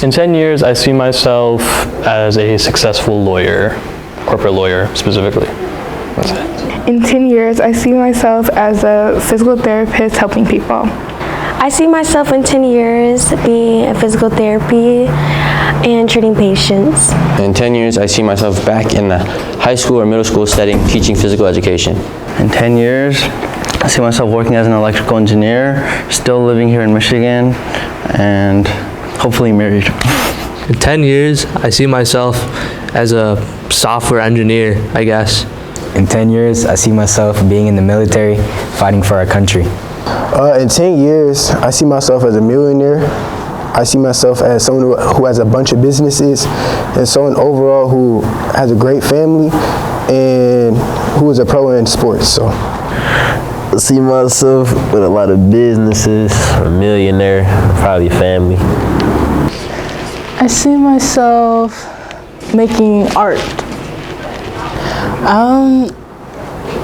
In 10 years, I see myself as a successful lawyer, corporate lawyer specifically. That's it. In 10 years, I see myself as a physical therapist helping people. I see myself in 10 years being in physical therapy and treating patients. In 10 years, I see myself back in the high school or middle school setting teaching physical education. In 10 years, I see myself working as an electrical engineer, still living here in Michigan, and hopefully married. In 10 years, I see myself as a software engineer, I guess. In 10 years, I see myself being in the military, fighting for our country. In 10 years, I see myself as a millionaire. I see myself as someone who has a bunch of businesses and someone overall who has a great family and who is a pro in sports. So, I see myself with a lot of businesses, a millionaire, probably a family. I see myself making art.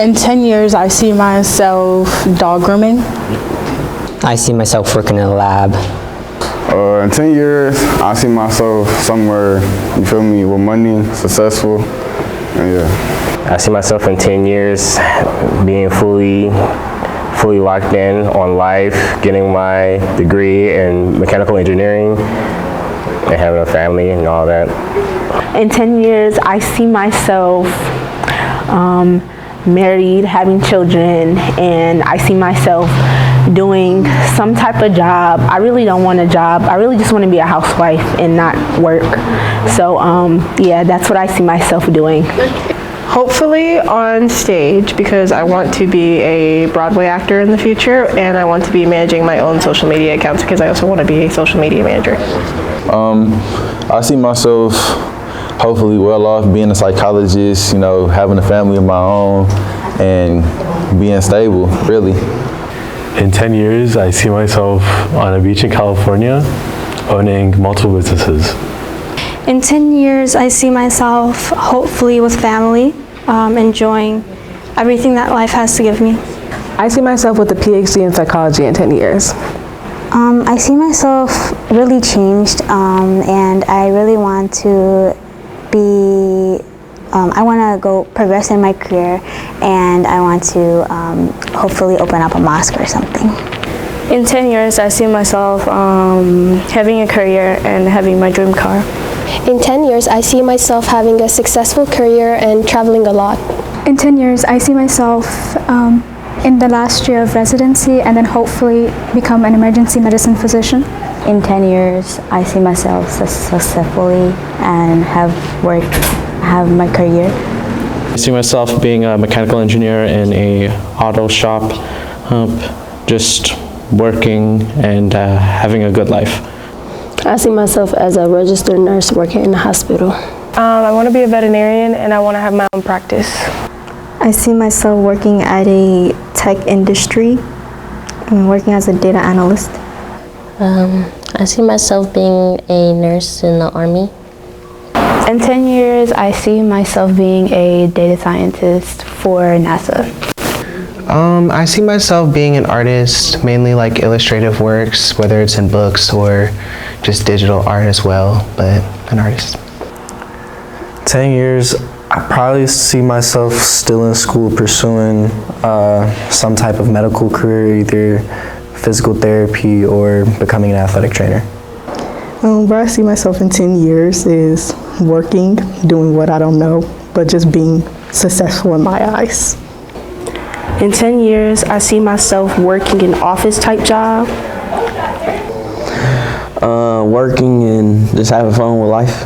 In 10 years, I see myself dog grooming. I see myself working in a lab. In 10 years, I see myself somewhere, you feel me, with money, successful, and yeah. I see myself in 10 years being fully locked in on life, getting my degree in mechanical engineering, and having a family and all that. In 10 years, I see myself married, having children, and I see myself doing some type of job. I really don't want a job. I really just want to be a housewife and not work. So yeah, that's what I see myself doing. Hopefully on stage, because I want to be a Broadway actor in the future, and I want to be managing my own social media accounts because I also want to be a social media manager. I see myself hopefully well off, being a psychologist, you know, having a family of my own and being stable, really. In 10 years, I see myself on a beach in California owning multiple businesses. In 10 years, I see myself hopefully with family, enjoying everything that life has to give me. I see myself with a PhD in psychology in 10 years. I see myself really changed, and I really want to be, I want to go progress in my career, and I want to hopefully open up a mosque or something. In 10 years, I see myself having a career and having my dream car. In 10 years, I see myself having a successful career and traveling a lot. In 10 years, I see myself in the last year of residency and then hopefully become an emergency medicine physician. In 10 years, I see myself successfully and have my career. I see myself being a mechanical engineer in a auto shop, just working and having a good life. I see myself as a registered nurse working in a hospital. I want to be a veterinarian and I want to have my own practice. I see myself working at a tech industry and working as a data analyst. I see myself being a nurse in the Army. In 10 years, I see myself being a data scientist for NASA. I see myself being an artist, mainly like illustrative works, whether it's in books or just digital art as well, but an artist. 10 years, I probably see myself still in school pursuing some type of medical career, either physical therapy or becoming an athletic trainer. Where I see myself in 10 years is working, doing what I don't know, but just being successful in my eyes. In 10 years, I see myself working an office type job. Working and just having fun with life.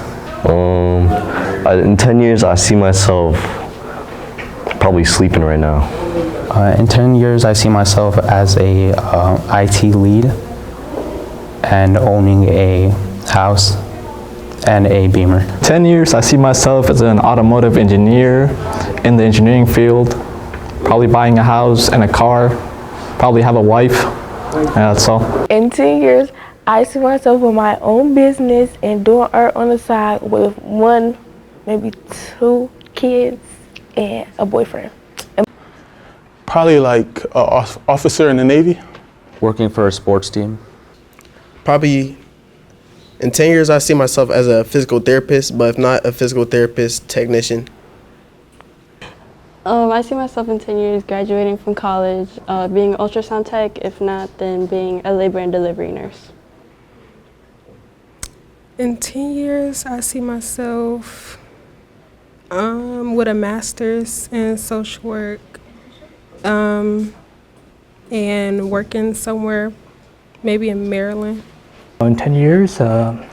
In 10 years, I see myself probably sleeping right now. In 10 years, I see myself as a IT lead and owning a house and a Beamer. 10 years, I see myself as an automotive engineer in the engineering field, probably buying a house and a car, probably have a wife, and that's all. In 10 years, I see myself with my own business and doing art on the side with 1, maybe 2 kids and a boyfriend. Probably like an officer in the Navy. Working for a sports team. Probably In 10 years, I see myself as a physical therapist, but if not a physical therapist, technician. I see myself in 10 years graduating from college, being an ultrasound tech, if not, then being a labor and delivery nurse. In 10 years, I see myself with a master's in social work and working somewhere, maybe in Maryland. In 10 years, I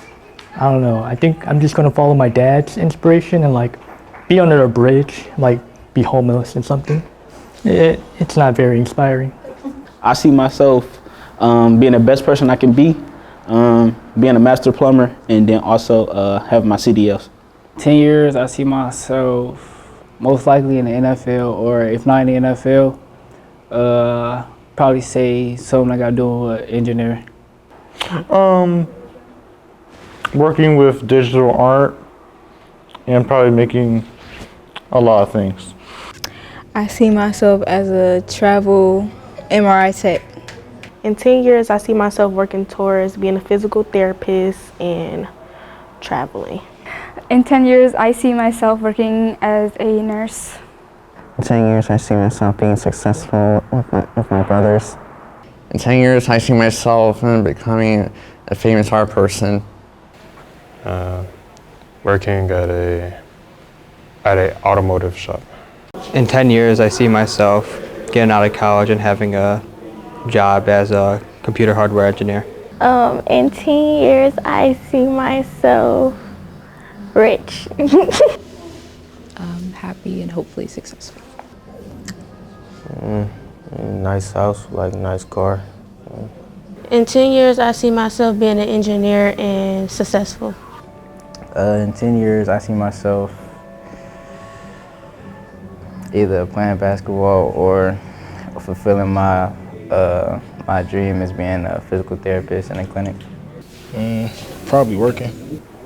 don't know. I think I'm just gonna follow my dad's inspiration and like be under a bridge, like be homeless and something. It's not very inspiring. I see myself being the best person I can be, being a master plumber, and then also having my CDLs. 10 years, I see myself most likely in the NFL, or if not in the NFL, probably say something like I do with engineering. Working with digital art and probably making a lot of things. I see myself as a travel MRI tech. In 10 years, I see myself working towards being a physical therapist and traveling. In 10 years, I see myself working as a nurse. In 10 years, I see myself being successful with my brothers. In 10 years, I see myself becoming a famous art person. Working at a automotive shop. In 10 years, I see myself getting out of college and having a job as a computer hardware engineer. In 10 years, I see myself rich. Happy and hopefully successful. Nice house, like nice car. In 10 years, I see myself being an engineer and successful. In 10 years, I see myself either playing basketball or fulfilling my my dream as being a physical therapist in a clinic. Probably working.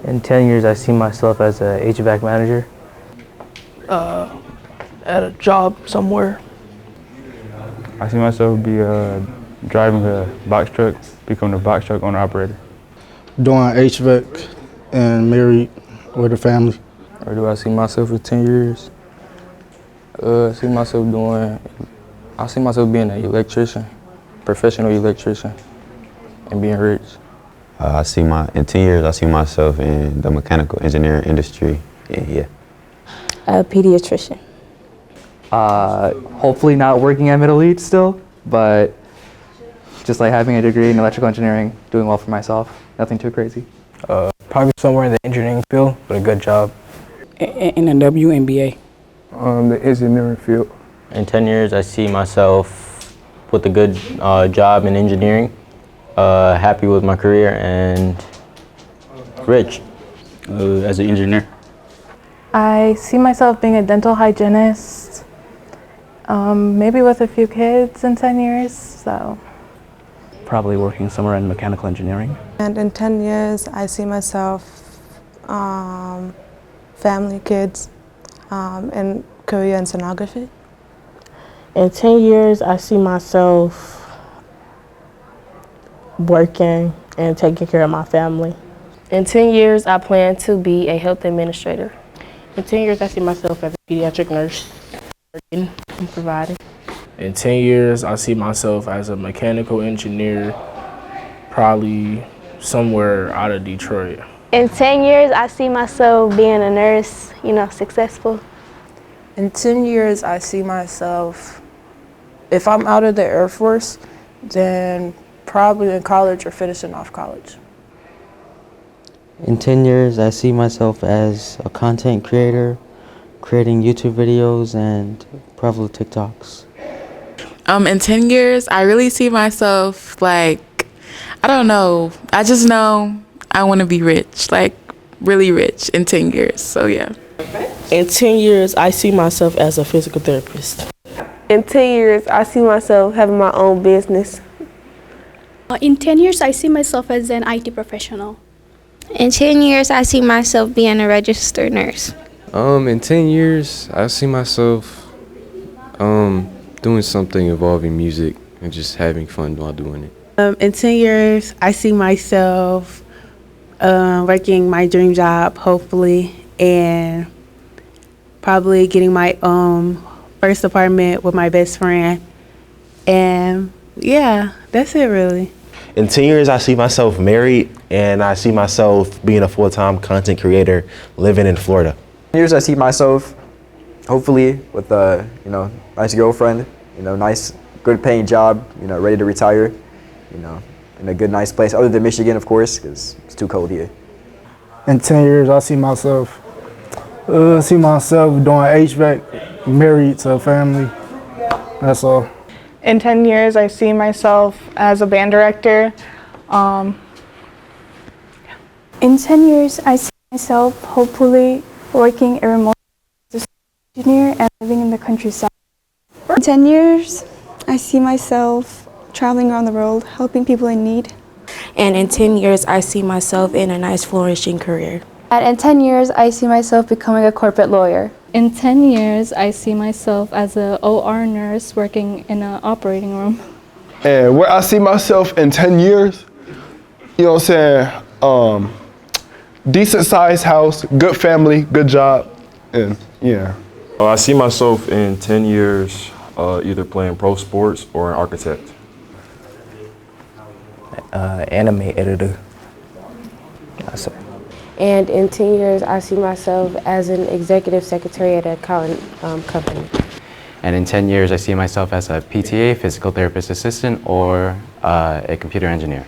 In 10 years, I see myself as a HVAC manager. At a job somewhere. I see myself driving a box truck, becoming a box truck owner operator. Doing HVAC and married with a family. Or do I see myself in 10 years? I see myself being an electrician, professional electrician, and being rich. In 10 years, I see myself in the mechanical engineering industry. Yeah. A pediatrician. Hopefully not working at Middle East still, but just like having a degree in electrical engineering, doing well for myself. Nothing too crazy. Probably somewhere in the engineering field with a good job. In a WNBA. The engineering field. In 10 years, I see myself with a good job in engineering, happy with my career, and rich. As an engineer. I see myself being a dental hygienist, maybe with a few kids in 10 years, so. Probably working somewhere in mechanical engineering. And in 10 years, I see myself family, kids, in Korea and sonography. In 10 years, I see myself working and taking care of my family. In 10 years, I plan to be a health administrator. In 10 years, I see myself as a pediatric nurse, working and providing. In 10 years, I see myself as a mechanical engineer, probably somewhere out of Detroit. In 10 years, I see myself being a nurse, successful. In 10 years, I see myself, if I'm out of the Air Force, then probably in college or finishing off college. In 10 years, I see myself as a content creator, creating YouTube videos and probably TikToks. In 10 years, I really see myself I don't know. I just know I want to be rich, really rich in 10 years, so yeah. In 10 years, I see myself as a physical therapist. In 10 years, I see myself having my own business. In 10 years, I see myself as an IT professional. In 10 years, I see myself being a registered nurse. In 10 years, I see myself doing something involving music and just having fun while doing it. In 10 years, I see myself working my dream job, hopefully, and probably getting my first apartment with my best friend. And yeah, that's it really. In 10 years, I see myself married, and I see myself being a full-time content creator living in Florida. 10 years, I see myself hopefully with a nice girlfriend, nice, good paying job, ready to retire, in a good, nice place other than Michigan, of course, because it's too cold here. In 10 years, I see myself doing HVAC, married to a family. That's all. In 10 years, I see myself as a band director. In 10 years, I see myself hopefully working a remote as a engineer and living in the countryside. In 10 years, I see myself traveling around the world, helping people in need. And in 10 years, I see myself in a nice flourishing career. And in 10 years, I see myself becoming a corporate lawyer. In 10 years, I see myself as an OR nurse working in an operating room. And where I see myself in 10 years, decent sized house, good family, good job, and yeah. I see myself in 10 years either playing pro sports or an architect. Anime editor. That's it. And in 10 years, I see myself as an executive secretary at a accounting company. And in 10 years, I see myself as a PTA, physical therapist assistant, or a computer engineer.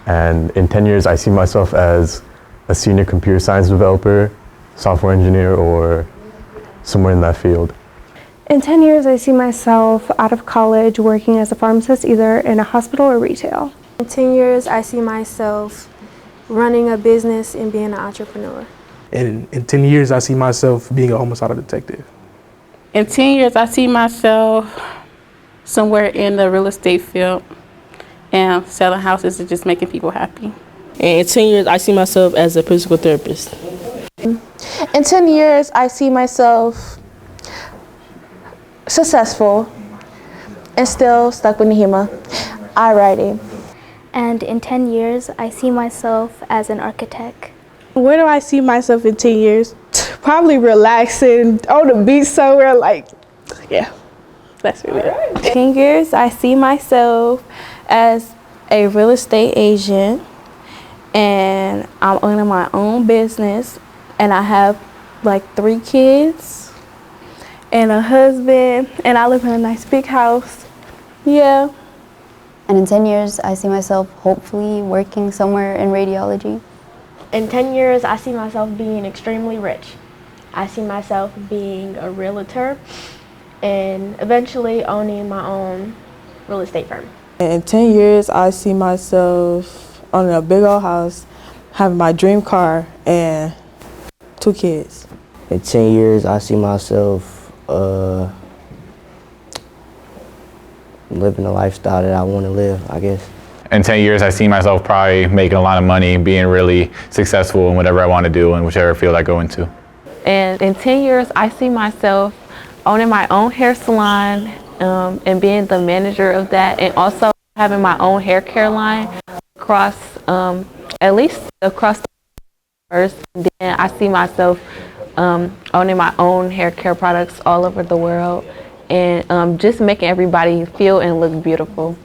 And in 10 years, I see myself as a senior computer science developer, software engineer, or somewhere in that field. In 10 years, I see myself out of college working as a pharmacist, either in a hospital or retail. In 10 years, I see myself running a business and being an entrepreneur. And in 10 years, I see myself being a homicidal detective. In 10 years, I see myself somewhere in the real estate field and selling houses and just making people happy. And in 10 years, I see myself as a physical therapist. In 10 years, I see myself successful and still stuck with Nehima, iWriting. And in 10 years, I see myself as an architect. Where do I see myself in 10 years? Probably relaxing on the beach somewhere, yeah, that's really it. 10 years, I see myself as a real estate agent, and I'm owning my own business, and I have 3 kids and a husband, and I live in a nice big house. Yeah. And in 10 years, I see myself hopefully working somewhere in radiology. In 10 years, I see myself being extremely rich. I see myself being a realtor and eventually owning my own real estate firm. In 10 years, I see myself owning a big old house, having my dream car, and 2 kids. In 10 years, I see myself living the lifestyle that I want to live, I guess. In 10 years, I see myself probably making a lot of money, being really successful in whatever I want to do and whichever field I go into. And in 10 years, I see myself owning my own hair salon and being the manager of that, and also having my own hair care line across, at least across the first. And then I see myself owning my own hair care products all over the world, and just making everybody feel and look beautiful.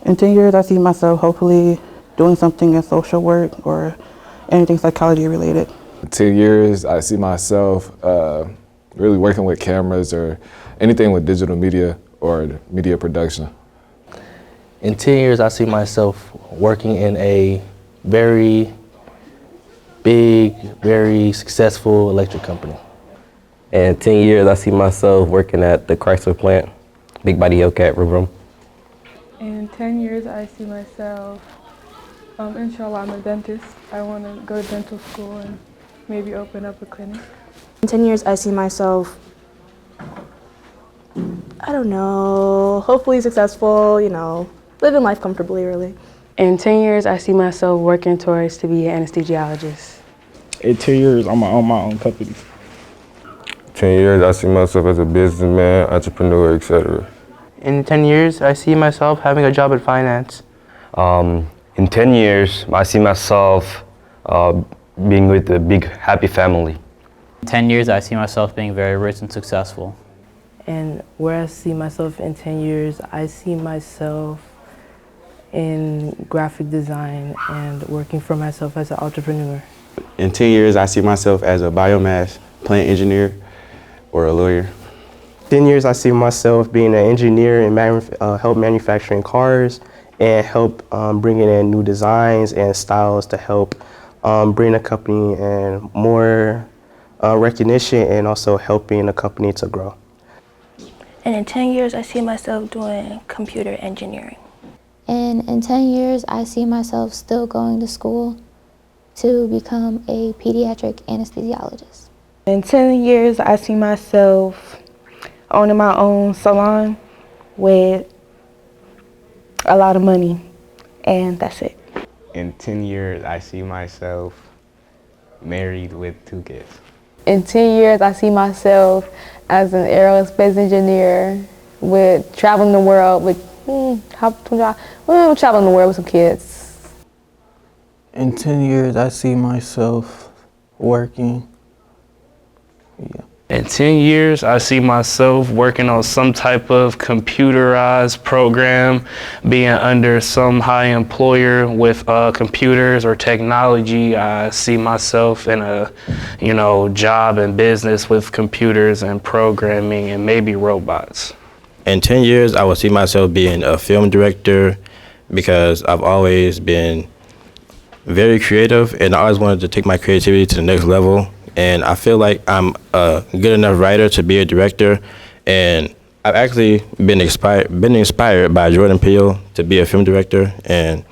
In 10 years, I see myself hopefully doing something in social work or anything psychology related. In 10 years, I see myself really working with cameras or anything with digital media or media production. In 10 years, I see myself working in a very big, very successful electric company. In 10 years, I see myself working at the Chrysler plant, Big Body Hellcat River. In 10 years, I see myself, inshallah, I'm a dentist. I want to go to dental school and maybe open up a clinic. In 10 years, I see myself, I don't know, hopefully successful, living life comfortably, really. In 10 years, I see myself working towards to be an anesthesiologist. In 10 years, I'm gonna own my own company. 10 years, I see myself as a businessman, entrepreneur, etc. In 10 years, I see myself having a job in finance. In 10 years, I see myself being with a big, happy family. In 10 years, I see myself being very rich and successful. And where I see myself in 10 years, I see myself in graphic design and working for myself as an entrepreneur. In 10 years, I see myself as a biomass plant engineer or a lawyer. 10 years, I see myself being an engineer and help manufacturing cars and help bringing in new designs and styles to help bring a company and more recognition and also helping the company to grow. And in 10 years, I see myself doing computer engineering. And in 10 years, I see myself still going to school to become a pediatric anesthesiologist. In 10 years, I see myself owning my own salon with a lot of money, and that's it. In 10 years, I see myself married with 2 kids. In 10 years, I see myself as an aerospace engineer with traveling the world with traveling the world with some kids. In 10 years, I see myself working. In 10 years, I see myself working on some type of computerized program, being under some high employer with computers or technology. I see myself in a, job and business with computers and programming and maybe robots. In 10 years, I will see myself being a film director because I've always been very creative and I always wanted to take my creativity to the next level. And I feel like I'm a good enough writer to be a director. And I've actually been inspired by Jordan Peele to be a film director and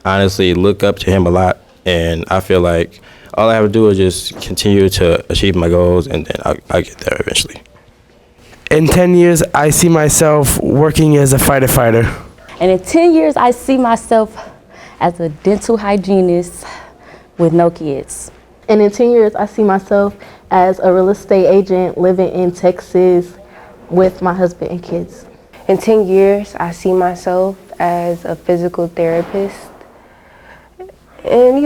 honestly look up to him a lot. And I feel like all I have to do is just continue to achieve my goals and then I'll get there eventually. In 10 years, I see myself working as a firefighter. And in 10 years, I see myself as a dental hygienist with no kids. And in 10 years, I see myself as a real estate agent living in Texas with my husband and kids. In 10 years, I see myself as a physical therapist and,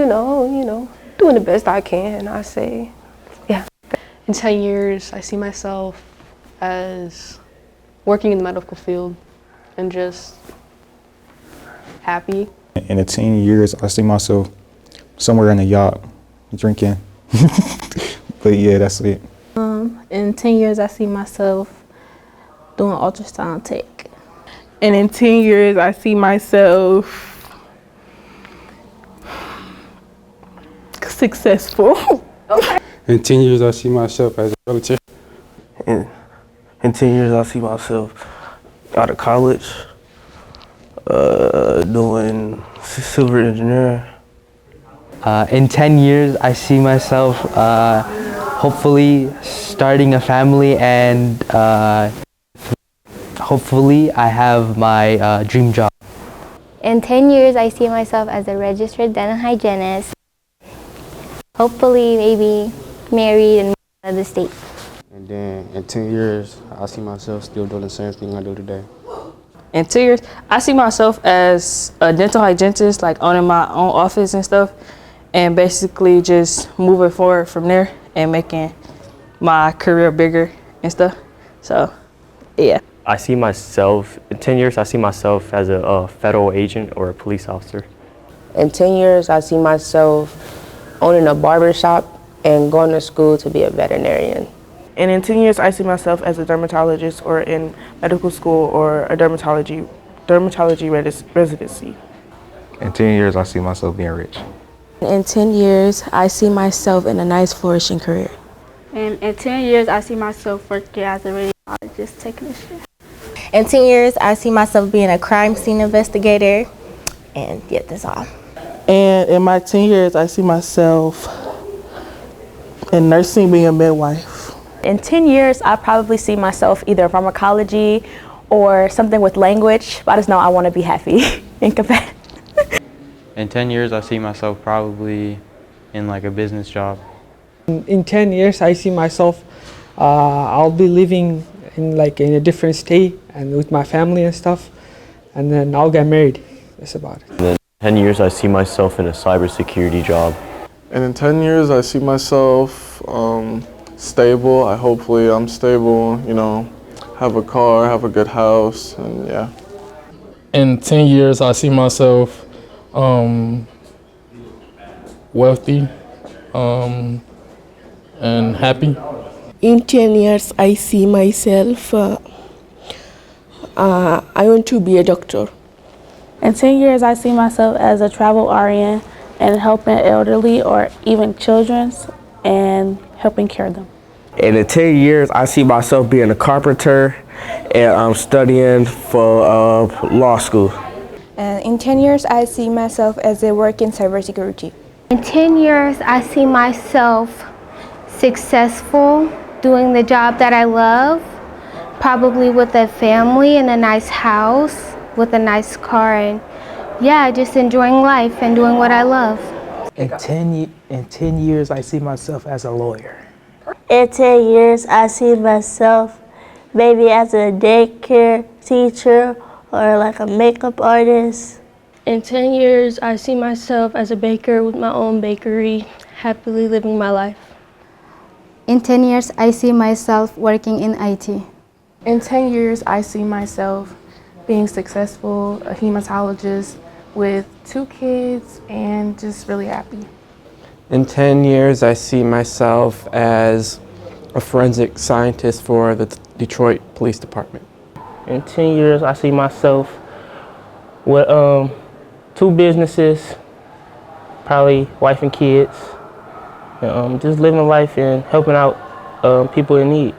doing the best I can, I say. Yeah. In 10 years, I see myself as working in the medical field and just happy. In 10 years, I see myself somewhere in a yacht drinking. But yeah, that's it. In 10 years, I see myself doing ultrasound tech. And in 10 years, I see myself successful. Okay. In 10 years, I see myself as a realtor. In 10 years, I see myself out of college, doing civil engineering. In 10 years, I see myself hopefully starting a family and hopefully I have my dream job. In 10 years, I see myself as a registered dental hygienist, hopefully maybe married and out of the state. And then in 10 years, I see myself still doing the same thing I do today. In 2 years, I see myself as a dental hygienist, like owning my own office and stuff, and basically just moving forward from there and making my career bigger and stuff. So, yeah. I see myself, in 10 years, I see myself as a federal agent or a police officer. In 10 years, I see myself owning a barber shop and going to school to be a veterinarian. And in 10 years, I see myself as a dermatologist or in medical school or a dermatology residency. In 10 years, I see myself being rich. In 10 years, I see myself in a nice flourishing career. And in 10 years, I see myself working as a radiologist technician. In 10 years, I see myself being a crime scene investigator, and yeah, that's all. And in my 10 years, I see myself in nursing, being a midwife. In 10 years, I probably see myself either pharmacology or something with language, but I just know I want to be happy and competitive. In 10 years, I see myself probably in like a business job. In 10 years, I see myself, I'll be living in a different state and with my family and stuff, and then I'll get married. That's about it. In 10 years, I see myself in a cybersecurity job. And in 10 years, I see myself stable. Hopefully I'm stable, you know, have a car, have a good house, and yeah. In 10 years, I see myself wealthy and happy. In 10 years, I see myself, I want to be a doctor. In 10 years, I see myself as a travel RN and helping elderly or even children and helping care them. And in 10 years, I see myself being a carpenter and I'm studying for law school. And in 10 years, I see myself as a work in cybersecurity. In 10 years, I see myself successful, doing the job that I love, probably with a family and a nice house, with a nice car, and yeah, just enjoying life and doing what I love. In 10 years, I see myself as a lawyer. In 10 years, I see myself maybe as a daycare teacher or like a makeup artist. In 10 years, I see myself as a baker with my own bakery, happily living my life. In 10 years, I see myself working in IT. In 10 years, I see myself being successful, a hematologist with 2 kids and just really happy. In 10 years, I see myself as a forensic scientist for the Detroit Police Department. In 10 years, I see myself with 2 businesses, probably wife and kids, and just living life and helping out people in need.